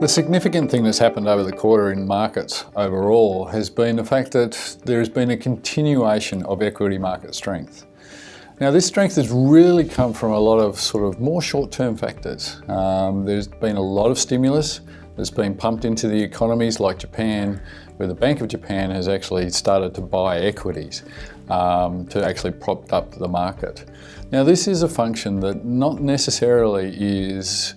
The significant thing that's happened over the quarter in markets overall has been the fact that there has been a continuation of equity market strength. Now, this strength has really come from a lot of sort of more short-term factors. There's been a lot of stimulus that's been pumped into the economies like Japan, where the Bank of Japan has actually started to buy equities to actually prop up the market. Now, this is a function that not necessarily is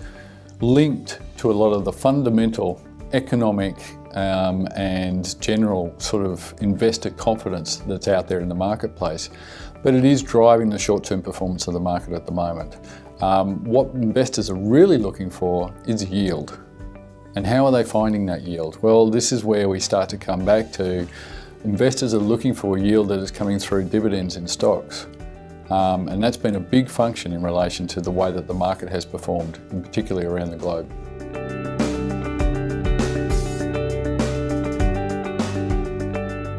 linked to a lot of the fundamental economic and general sort of investor confidence that's out there in the marketplace, but it is driving the short-term performance of the market at the moment. What investors are really looking for is yield. And how are they finding that yield? Well, this is where we start to come back to investors are looking for a yield that is coming through dividends in stocks. And that's been a big function in relation to the way that the market has performed, and particularly around the globe.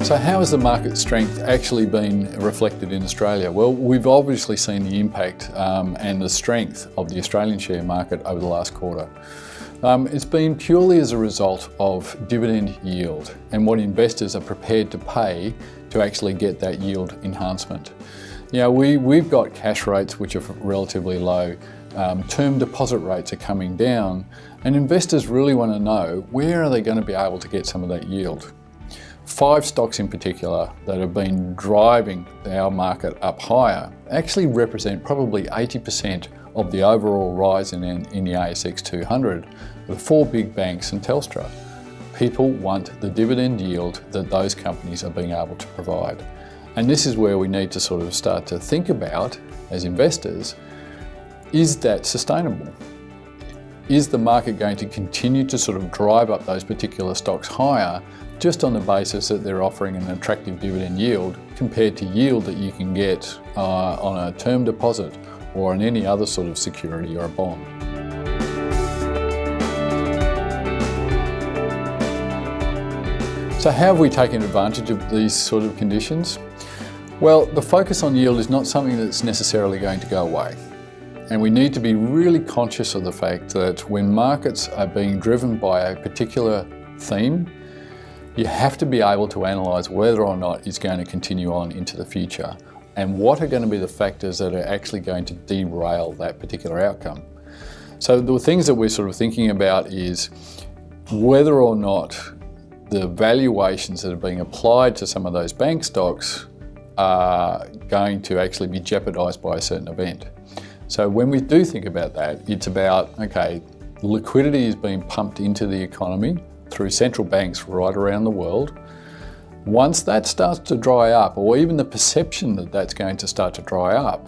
So how has the market strength actually been reflected in Australia? Well, we've obviously seen the impact and the strength of the Australian share market over the last quarter. It's been purely as a result of dividend yield and what investors are prepared to pay to actually get that yield enhancement. You know, we've got cash rates which are relatively low, term deposit rates are coming down, and investors really want to know where are they going to be able to get some of that yield. 5 stocks in particular that have been driving our market up higher actually represent probably 80% of the overall rise in the ASX 200, with 4 big banks and Telstra. People want the dividend yield that those companies are being able to provide. And this is where we need to sort of start to think about, as investors, is that sustainable? Is the market going to continue to sort of drive up those particular stocks higher just on the basis that they're offering an attractive dividend yield compared to yield that you can get on a term deposit or on any other sort of security or a bond? So how have we taken advantage of these sort of conditions? Well, the focus on yield is not something that's necessarily going to go away. And we need to be really conscious of the fact that when markets are being driven by a particular theme, you have to be able to analyse whether or not it's going to continue on into the future and what are going to be the factors that are actually going to derail that particular outcome. So the things that we're sort of thinking about is whether or not the valuations that are being applied to some of those bank stocks are going to actually be jeopardised by a certain event. So when we do think about that, it's about, okay, liquidity is being pumped into the economy through central banks right around the world. Once that starts to dry up, or even the perception that that's going to start to dry up,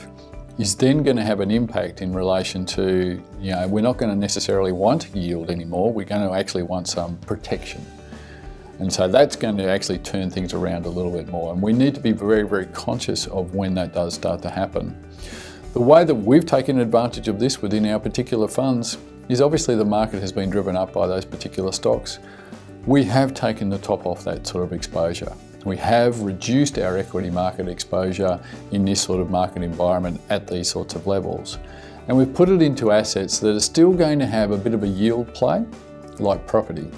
is then going to have an impact in relation to, you know, we're not going to necessarily want yield anymore, we're going to actually want some protection. And so that's going to actually turn things around a little bit more. And we need to be very, very conscious of when that does start to happen. The way that we've taken advantage of this within our particular funds is obviously the market has been driven up by those particular stocks. We have taken the top off that sort of exposure. We have reduced our equity market exposure in this sort of market environment at these sorts of levels. And we've put it into assets that are still going to have a bit of a yield play, like property.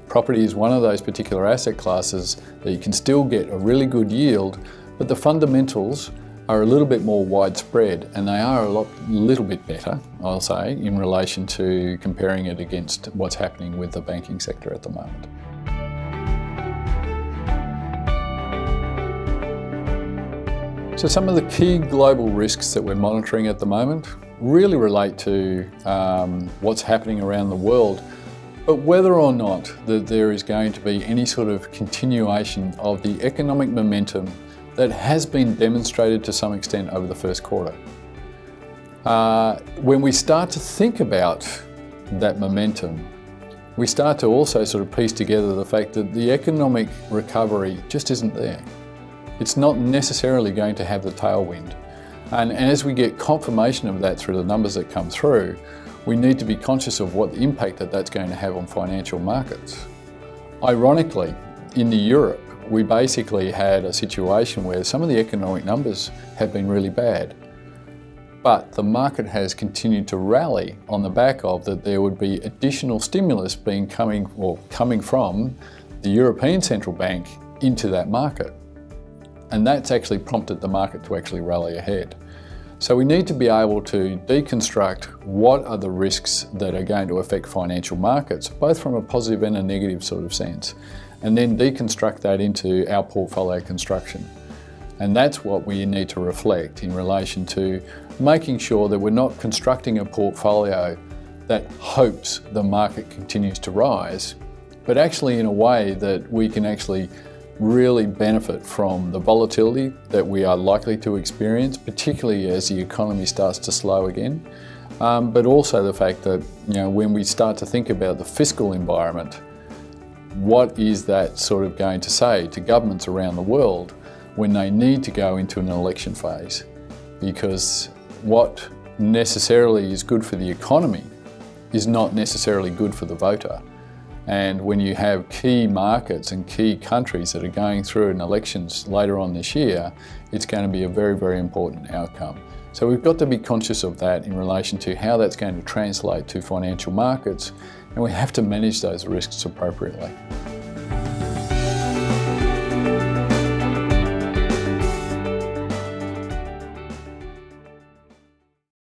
Property is one of those particular asset classes that you can still get a really good yield, but the fundamentals are a little bit more widespread, and they are a little bit better, I'll say, in relation to comparing it against what's happening with the banking sector at the moment. So some of the key global risks that we're monitoring at the moment really relate to what's happening around the world, but whether or not that there is going to be any sort of continuation of the economic momentum that has been demonstrated to some extent over the first quarter. When we start to think about that momentum, we start to also sort of piece together the fact that the economic recovery just isn't there. It's not necessarily going to have the tailwind. And as we get confirmation of that through the numbers that come through, we need to be conscious of what the impact that that's going to have on financial markets. Ironically, in Europe, we basically had a situation where some of the economic numbers have been really bad. But the market has continued to rally on the back of that there would be additional stimulus coming from the European Central Bank into that market. And that's actually prompted the market to actually rally ahead. So we need to be able to deconstruct what are the risks that are going to affect financial markets, both from a positive and a negative sort of sense, and then deconstruct that into our portfolio construction. And that's what we need to reflect in relation to making sure that we're not constructing a portfolio that hopes the market continues to rise, but actually in a way that we can actually really benefit from the volatility that we are likely to experience, particularly as the economy starts to slow again. But also the fact that, when we start to think about the fiscal environment, what is that sort of going to say to governments around the world when they need to go into an election phase? Because what necessarily is good for the economy is not necessarily good for the voter. And when you have key markets and key countries that are going through an elections later on this year, it's going to be a very, very important outcome. So we've got to be conscious of that in relation to how that's going to translate to financial markets, and we have to manage those risks appropriately.